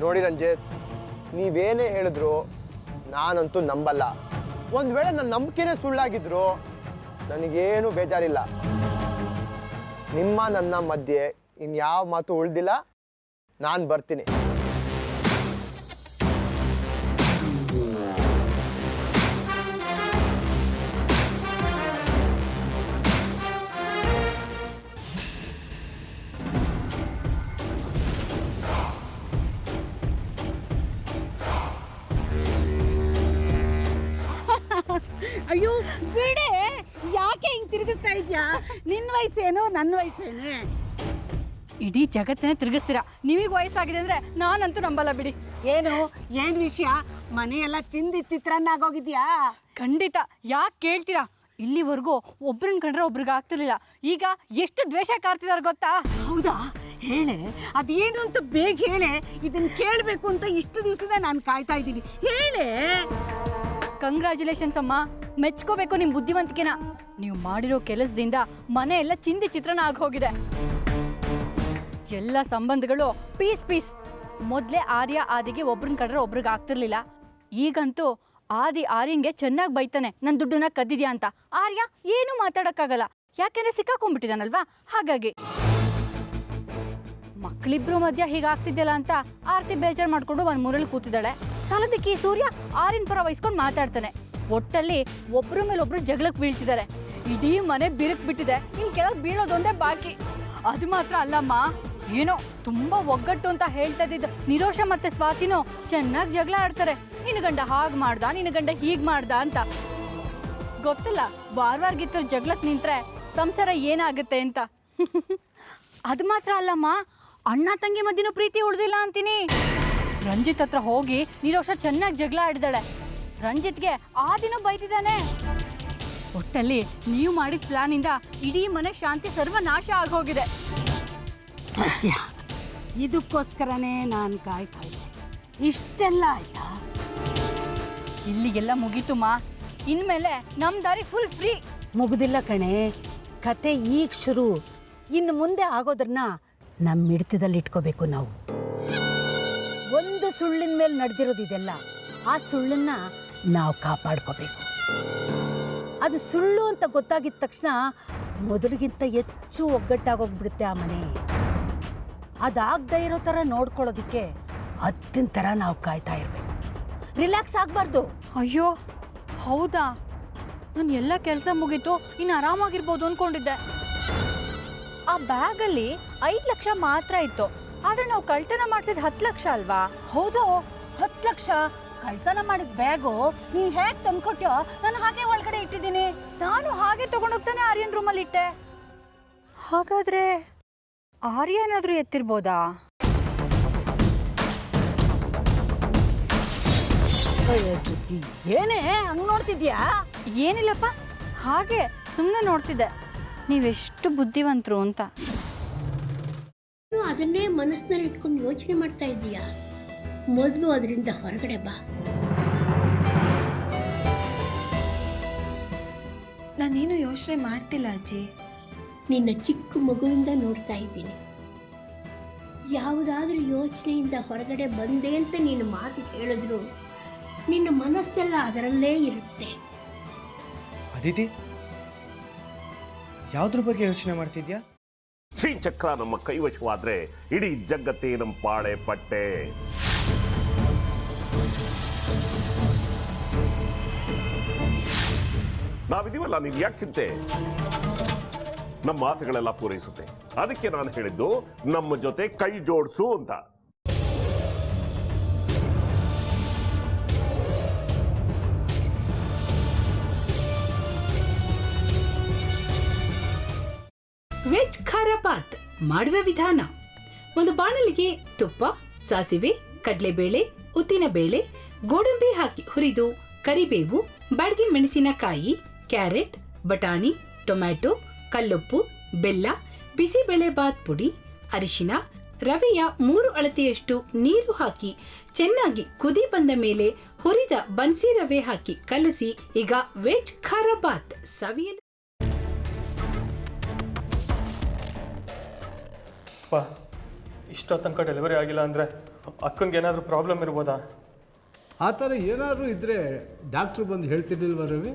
ನೋಡಿ ರಂಜಿತ್, ನೀವೇನೇ ಹೇಳಿದ್ರು ನಾನಂತೂ ನಂಬಲ್ಲ. ಒಂದು ವೇಳೆ ನನ್ನ ನಂಬಿಕೆನೇ ಸುಳ್ಳಾಗಿದ್ರು ನನಗೇನು ಬೇಜಾರಿಲ್ಲ. ನಿಮ್ಮ ನನ್ನ ಮಧ್ಯೆ ಇನ್ಯಾವ ಮಾತು ಉಳ್ದಿಲ್ಲ. ನಾನು ಬರ್ತೀನಿ. ಅಯ್ಯೋ ಬಿಡೆ, ಯಾಕೆ ಹಿಂಗ್ ತಿರುಗಿಸ್ತಾ ಇದ್ಯಾ? ನಿನ್ನ ವಯಸ್ಸೇನು ನನ್ನ ವಯಸ್ಸೇನೆ? ಇಡೀ ಜಗತ್ತನ್ನೇ ತಿರುಗಿಸ್ತೀರಾ. ನೀವೀಗ ವಯಸ್ಸಾಗಿದೆ ಅಂದ್ರೆ ನಾನಂತೂ ನಂಬಲ್ಲ ಬಿಡಿ. ಏನ್ ವಿಷಯ? ಮನೆಯೆಲ್ಲ ಚಿಂದಿ ಚಿತ್ರಾನ್ನ ಆಗೋಗಿದ್ಯಾ? ಖಂಡಿತ. ಯಾಕೆ ಕೇಳ್ತೀರಾ? ಇಲ್ಲಿವರೆಗೂ ಒಬ್ರನ್ನ ಕಂಡ್ರೆ ಒಬ್ರಿಗೆ ಆಗ್ತಿರ್ಲಿಲ್ಲ. ಈಗ ಎಷ್ಟು ದ್ವೇಷ ಕಾರ್ತಿದಾರೆ ಗೊತ್ತಾ? ಹೌದಾ? ಹೇಳೆ, ಅದೇನು ಅಂತ ಬೇಗ ಹೇಳೆ. ಇದನ್ನ ಕೇಳಬೇಕು ಅಂತ ಇಷ್ಟು ದಿವಸದಿಂದ ನಾನು ಕಾಯ್ತಾ ಇದ್ದೀನಿ. ಹೇಳೆ. ಕಂಗ್ರ್ಯಾಚುಲೇಷನ್ಸ್ ಅಮ್ಮ, ಮೆಚ್ಕೋಬೇಕು ನಿಮ್ಮ ಬುದ್ಧಿವಂತಿಕೆನ. ನೀವು ಮಾಡಿರೋ ಕೆಲಸದಿಂದ ಮನೆ ಎಲ್ಲ ಚಿಂದಿ ಚಿತ್ರಣ ಆಗೋಗಿದೆ. ಎಲ್ಲ ಸಂಬಂಧಗಳು ಪೀಸ್. ಮೊದಲೇ ಆರ್ಯ ಆದಿಗೆ ಒಬ್ರನ್ನ ಕಂಡ್ರೆ ಒಬ್ರಿಗೆ ಆಗ್ತಿರ್ಲಿಲ್ಲ. ಈಗಂತೂ ಆದಿ ಆರ್ಯನ್ಗೆ ಚೆನ್ನಾಗಿ ಬೈತಾನೆ, ನನ್ನ ದುಡ್ಡನ್ನ ಕದ್ದಿದ್ಯಾ ಅಂತ. ಆರ್ಯ ಏನೂ ಮಾತಾಡೋಕ್ಕಾಗಲ್ಲ, ಯಾಕೆಂದ್ರೆ ಸಿಕ್ಕಾಕೊಂಡ್ಬಿಟ್ಟಿದ್ದಾನಲ್ವಾ. ಹಾಗಾಗಿ ಮಕ್ಕಳಿಬ್ರು ಮಧ್ಯ ಹೀಗಾಗ್ತಿದ್ಯಲ್ಲ ಅಂತ ಆರ್ತಿ ಬೇಜಾರು ಮಾಡ್ಕೊಂಡು ಒಂದು ಮೂರಲ್ಲಿ ಕೂತಿದ್ದಾಳೆ. ಸಾಲದಕ್ಕೆ ಈ ಸೂರ್ಯ ಆರ್ಯನ್ ಪರ ವಹಿಸ್ಕೊಂಡು ಮಾತಾಡ್ತಾನೆ. ಒಟ್ಟಲ್ಲಿ ಒಬ್ರ ಮೇಲೆ ಒಬ್ರು ಜಗಳಕ್ಕೆ ಬೀಳ್ತಿದ್ದಾರೆ. ಇಡೀ ಮನೆ ಬಿರುಕು ಬಿಟ್ಟಿದೆ. ಇನ್ನು ಕೆಳಗೆ ಬೀಳೋದೊಂದೇ ಬಾಕಿ. ಅದು ಮಾತ್ರ ಅಲ್ಲಮ್ಮ, ಏನೋ ತುಂಬಾ ಒಗ್ಗಟ್ಟು ಅಂತ ಹೇಳ್ತಾ ಇದ್ದಿದ್ದು ನಿರೋಷ ಮತ್ತೆ ಸ್ವಾತಿನೋ ಚೆನ್ನಾಗಿ ಜಗಳ ಆಡ್ತಾರೆ. ನಿನ್ನ ಗಂಡ ಹಾಗೆ ಮಾಡ್ದ, ನಿನ್ನ ಗಂಡ ಹೀಗೆ ಮಾಡ್ದ ಅಂತ. ಗೊತ್ತಿಲ್ಲ, ವಾರವಾರ್ಗಿತ್ತು ಜಗಳಕ್ಕೆ ನಿಂತ್ರೆ ಸಂಸಾರ ಏನಾಗುತ್ತೆ ಅಂತ. ಅದು ಮಾತ್ರ ಅಲ್ಲಮ್ಮ, ಅಣ್ಣ ತಂಗಿ ಮಧ್ಯನೂ ಪ್ರೀತಿ ಉಳಿದಿಲ್ಲ ಅಂತೀನಿ. ರಂಜಿತ್ ಹತ್ರ ಹೋಗಿ ನಿರೋಷ ಚೆನ್ನಾಗಿ ಜಗಳ ಆಡಿದಾಳೆ. ರಂಜಿತ್ಗೆ ಆ ದಿನ ಬೈತಿದ್ದಾನೆ. ಒಟ್ಟಲ್ಲಿ ನೀವು ಮಾಡಿದ ಪ್ಲಾನಿಂದ ಇಡೀ ಮನೆ ಶಾಂತಿ ಸರ್ವನಾಶ ಆಗೋಗಿದೆ. ಸತ್ಯ, ಇದಕ್ಕೋಸ್ಕರನೇ ನಾನು ಕಾಯ್ತಾ ಇದ್ದೆ. ಇಷ್ಟೆಲ್ಲ ಆಯ್ತಾ? ಇಲ್ಲಿಗೆಲ್ಲ ಮುಗೀತುಮ್ಮ. ಇನ್ಮೇಲೆ ನಮ್ಮ ದಾರಿ ಫುಲ್ ಫ್ರೀ. ಮುಗುದಿಲ್ಲ ಕಣೆ, ಕತೆ ಈಗ ಶುರು. ಇನ್ನು ಮುಂದೆ ಆಗೋದನ್ನ ನಮ್ಮ ಹಿಡಿತದಲ್ಲಿ ಇಟ್ಕೋಬೇಕು ನಾವು. ಒಂದು ಸುಳ್ಳಿನ ಮೇಲೆ ನಡೆದಿರೋದಿದೆಲ್ಲ, ಆ ಸುಳ್ಳನ್ನ ನಾವು ಕಾಪಾಡ್ಕೋಬೇಕು. ಅದು ಸುಳ್ಳು ಅಂತ ಗೊತ್ತಾಗಿದ ತಕ್ಷಣ ಮೊದಲಿಗಿಂತ ಹೆಚ್ಚು ಒಗ್ಗಟ್ಟಾಗೋಗ್ಬಿಡುತ್ತೆ ಆ ಮನೆ. ಅದಾಗದೇ ಇರೋ ಥರ ನೋಡ್ಕೊಳ್ಳೋದಕ್ಕೆ ಹತ್ತಿನ ಥರ ನಾವು ಕಾಯ್ತಾ ಇರಬೇಕು. ರಿಲ್ಯಾಕ್ಸ್ ಆಗಬಾರ್ದು. ಅಯ್ಯೋ ಹೌದಾ? ನಾನು ಎಲ್ಲ ಕೆಲಸ ಮುಗೀತು, ಇನ್ನು ಆರಾಮಾಗಿರ್ಬೋದು ಅಂದ್ಕೊಂಡಿದ್ದೆ. ಆ ಬ್ಯಾಗಲ್ಲಿ 5 ಲಕ್ಷ ಮಾತ್ರ ಇತ್ತು. ಆದರೆ ನಾವು ಕಳ್ತನ ಮಾಡಿಸಿದ 10 ಲಕ್ಷ ಅಲ್ವಾ? ಹೌದು, 10 ಲಕ್ಷ ಕಳ್ತನ ಮಾಡಿದ ಬ್ಯಾಗು ನೀನು ಹೇಗೆ ತಂದ್ಕೊಟ್ಯೋ ನಾನು ಹಾಗೆ ಒಳಗಡೆ ಇಟ್ಟಿದ್ದೀನಿ. ನಾನು ಹಾಗೆ ತಗೊಂಡೋಗ್ತಾನೆ ಆರ್ಯನ್ ರೂಮಲ್ಲಿ ಇಟ್ಟೆ. ಹಾಗಾದ್ರೆ ಆರ್ಯ ಏನಾದರೂ ಎತ್ತಿರ್ಬೋದಾ? ಏನೇ ಹಂಗೆ ನೋಡ್ತಿದ್ಯಾ? ಏನಿಲ್ಲಪ್ಪ, ಹಾಗೆ ಸುಮ್ಮನೆ ನೋಡ್ತಿದ್ದೆ ನೀವೆಷ್ಟು ಬುದ್ಧಿವಂತರು ಅಂತ. ಅದನ್ನೇ ಮನಸ್ಸಿನಲ್ಲಿ ಇಟ್ಕೊಂಡು ಯೋಚನೆ ಮಾಡ್ತಾ ಇದ್ದೀಯಾ? ಮೊದಲು ಅದರಿಂದ ಹೊರಗಡೆ ಬಾ. ನಾನೇನು ಯೋಚನೆ ಮಾಡ್ತಿಲ್ಲ ಅಜ್ಜಿ. ನಿನ್ನ ಚಿಕ್ಕ ಮಗುವಿಂದ ನೋಡ್ತಾ ಇದ್ದೀನಿ. ಯಾವುದಾದ್ರೂ ಯೋಚನೆಯಿಂದ ಹೊರಗಡೆ ಬಂದೆ ಅಂತ ನೀನು ಮಾತು ಹೇಳಿದ್ರು ನಿನ್ನ ಮನಸ್ಸೆಲ್ಲ ಅದರಲ್ಲೇ ಇರುತ್ತೆ. ಅದಿತಿ, ಯಾವುದ್ರ ಬಗ್ಗೆ ಯೋಚನೆ ಮಾಡ್ತಿದ್ಯಾ? ಶ್ರೀಚಕ್ರ ನಮ್ಮ ಕೈವಶವಾದ್ರೆ ಇಡೀ ಜಗತ್ತೇ ನಮ್ಮ ಪಾಳೆ ಪಟ್ಟೆ. ನಾವಿದೀವಲ್ಲ, ನೀವು ಯಾಕೆ ಚಿಂತೆ? ನಮ್ಮ ಆಸೆಗಳೆಲ್ಲ ಪೂರೈಸುತ್ತೆ. ಅದಕ್ಕೆ ನಾನು ಹೇಳಿದ್ದು ನಮ್ಮ ಜೊತೆ ಕೈ ಜೋಡಿಸು ಅಂತ. ವೆಜ್ ಖಾರ ಬಾತ್ ಮಾಡುವ ವಿಧಾನ: ಒಂದು ಬಾಣಲಿಗೆ ತುಪ್ಪ, ಸಾಸಿವೆ, ಕಡಲೆಬೇಳೆ, ಉದ್ದಿನಬೇಳೆ, ಗೋಡಂಬಿ ಹಾಕಿ ಹುರಿದು ಕರಿಬೇವು, ಬಾಡಿಗೆ ಮೆಣಸಿನಕಾಯಿ, ಕ್ಯಾರೆಟ್, ಬಟಾಣಿ, ಟೊಮ್ಯಾಟೊ, ಕಲ್ಲುಪ್ಪು, ಬೆಲ್ಲ, ಬಿಸಿಬೇಳೆ ಬಾತ್ ಪುಡಿ, ಅರಿಶಿನ, ರವೆಯ 3 ಅಳತೆಯಷ್ಟು ನೀರು ಹಾಕಿ ಚೆನ್ನಾಗಿ ಕುದಿ ಬಂದ ಮೇಲೆ ಹುರಿದ ಬನ್ಸಿ ರವೆ ಹಾಕಿ ಕಲಸಿ. ಈಗ ವೆಜ್ ಖಾರ ಬಾತ್ ಸವಿಯಲು. ಇಷ್ಟೋ ತನಕ ಡೆಲಿವರಿ ಆಗಿಲ್ಲ ಅಂದರೆ ಅಕ್ಕಂಗೆ ಏನಾದರೂ ಪ್ರಾಬ್ಲಮ್ ಇರ್ಬೋದಾ? ಆ ಥರ ಏನಾದರೂ ಇದ್ದರೆ ಡಾಕ್ಟ್ರು ಬಂದು ಹೇಳ್ತಿರ್ಲಿಲ್ವ ರವಿ?